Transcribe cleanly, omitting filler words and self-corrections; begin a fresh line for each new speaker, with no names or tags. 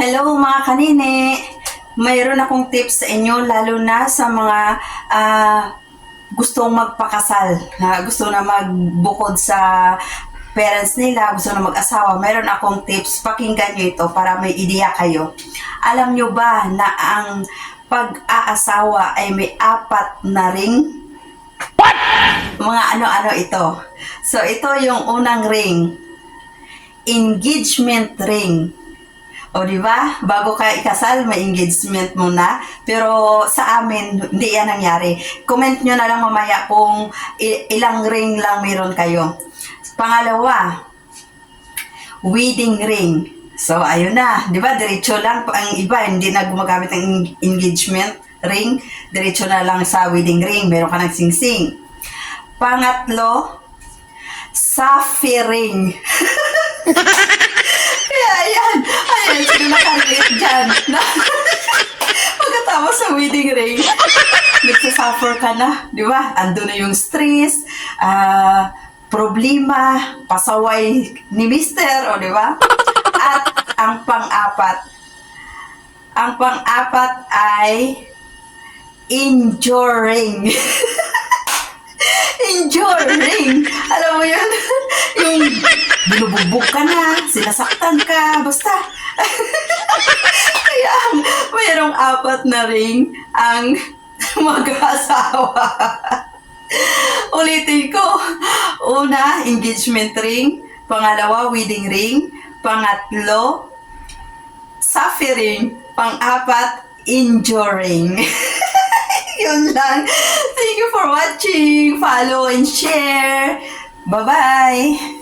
Hello mga kanine! Mayroon akong tips sa inyo lalo na sa mga gustong magpakasal, gusto na magbukod sa parents nila, gusto na mag-asawa. Mayroon akong tips, pakinggan nyo ito para may ideya kayo. Alam nyo ba na ang pag-aasawa ay may 4 na ring? What? Mga ano-ano ito. So ito yung unang ring. Engagement ring. O di ba? Bago ka ikasal, may engagement muna. Pero sa amin, hindi yan nangyari. Comment nyo na lang mamaya kung ilang ring lang meron kayo. Pangalawa, wedding ring. So ayun na, di ba? Diretso lang. Ang iba, hindi na gumagamit ng engagement ring. Diretso na lang sa wedding ring. Meron ka ng sing-sing. Pangatlo, sapphire ring. Ayan, sino nakarelate dyan? Pagkatapos sa wedding ring, nagsasuffer ka na, di ba? Ando na yung stress, problema, pasaway ni mister, o di ba? At ang pang-apat ay enduring. Enduring. Alam mo yun? Yung binubugbog ka na, sinasaktan ka, basta. Kaya mayroong 4 na ring ang mag-asawa. Ulitin ko. Una, engagement ring. Pangalawa, wedding ring. Pangatlo, sapphire ring. Pang-4, enduring. Yun lang. Thank you for watching. Follow and share. Bye-bye.